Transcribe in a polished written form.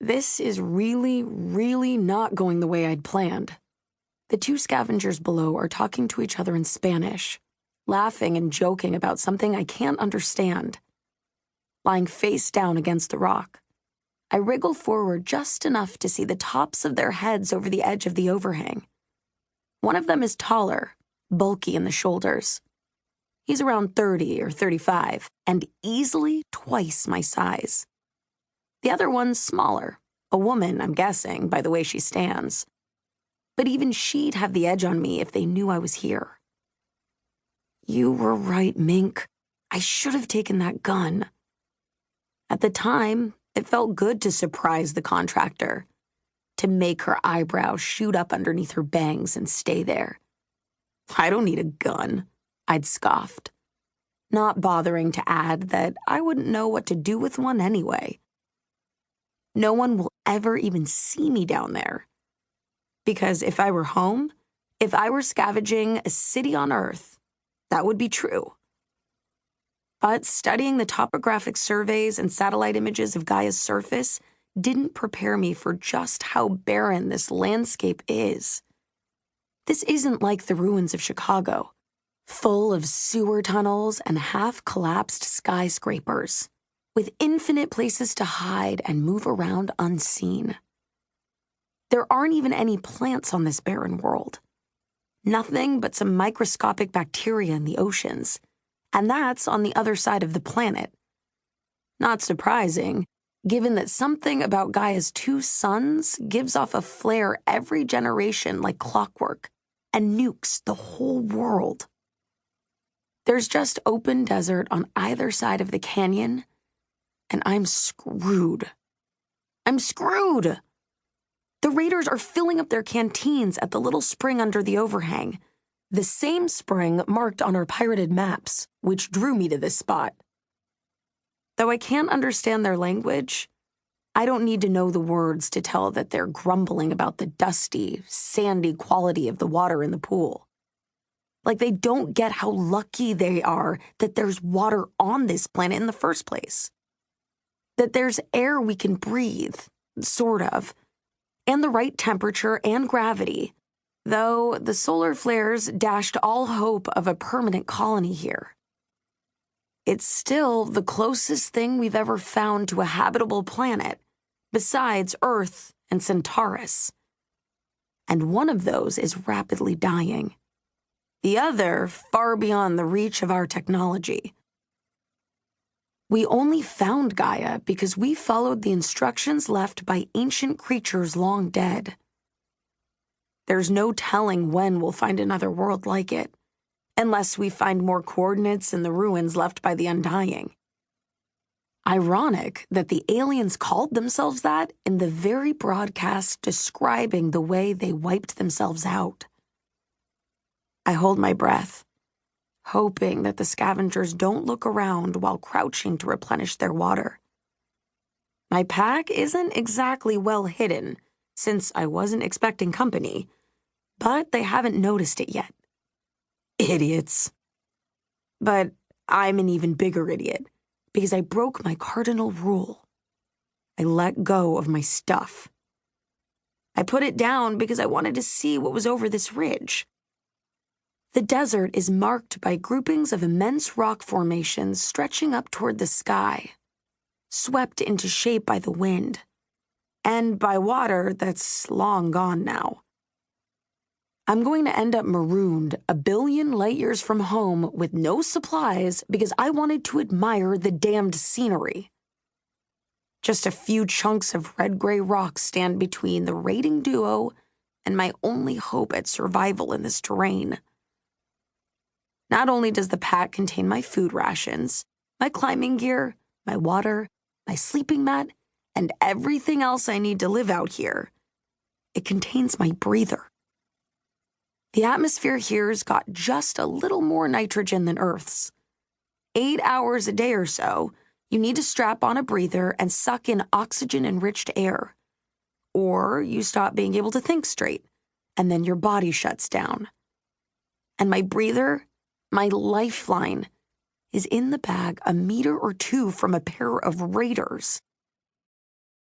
This is really, really not going the way I'd planned. The two scavengers below are talking to each other in Spanish, laughing and joking about something I can't understand. Lying face down against the rock, I wriggle forward just enough to see the tops of their heads over the edge of the overhang. One of them is taller, bulky in the shoulders. He's around 30 or 35, and easily twice my size. The other one's smaller, a woman, I'm guessing, by the way she stands. But even she'd have the edge on me if they knew I was here. You were right, Mink. I should have taken that gun. At the time, it felt good to surprise the contractor, to make her eyebrows shoot up underneath her bangs and stay there. I don't need a gun, I'd scoffed, not bothering to add that I wouldn't know what to do with one anyway. No one will ever even see me down there. Because if I were home, if I were scavenging a city on Earth, that would be true. But studying the topographic surveys and satellite images of Gaia's surface didn't prepare me for just how barren this landscape is. This isn't like the ruins of Chicago, full of sewer tunnels and half-collapsed skyscrapers, with infinite places to hide and move around unseen. There aren't even any plants on this barren world. Nothing but some microscopic bacteria in the oceans, and that's on the other side of the planet. Not surprising, given that something about Gaia's two suns gives off a flare every generation like clockwork and nukes the whole world. There's just open desert on either side of the canyon, and I'm screwed. I'm screwed! The raiders are filling up their canteens at the little spring under the overhang, the same spring marked on our pirated maps, which drew me to this spot. Though I can't understand their language, I don't need to know the words to tell that they're grumbling about the dusty, sandy quality of the water in the pool. Like they don't get how lucky they are that there's water on this planet in the first place. That there's air we can breathe, sort of, and the right temperature and gravity, though the solar flares dashed all hope of a permanent colony here. It's still the closest thing we've ever found to a habitable planet, besides Earth and Centaurus. And one of those is rapidly dying. The other far beyond the reach of our technology. We only found Gaia because we followed the instructions left by ancient creatures long dead. There's no telling when we'll find another world like it, unless we find more coordinates in the ruins left by the Undying. Ironic that the aliens called themselves that in the very broadcast describing the way they wiped themselves out. I hold my breath, hoping that the scavengers don't look around while crouching to replenish their water. My pack isn't exactly well hidden, since I wasn't expecting company, but they haven't noticed it yet. Idiots. But I'm an even bigger idiot, because I broke my cardinal rule. I let go of my stuff. I put it down because I wanted to see what was over this ridge. The desert is marked by groupings of immense rock formations stretching up toward the sky, swept into shape by the wind, and by water that's long gone now. I'm going to end up marooned a billion light years from home with no supplies because I wanted to admire the damned scenery. Just a few chunks of red-gray rock stand between the raiding duo and my only hope at survival in this terrain. Not only does the pack contain my food rations, my climbing gear, my water, my sleeping mat, and everything else I need to live out here, it contains my breather. The atmosphere here's got just a little more nitrogen than Earth's. 8 hours a day or so, you need to strap on a breather and suck in oxygen-enriched air. Or you stop being able to think straight, and then your body shuts down. And my breather, my lifeline, is in the bag a meter or two from a pair of raiders.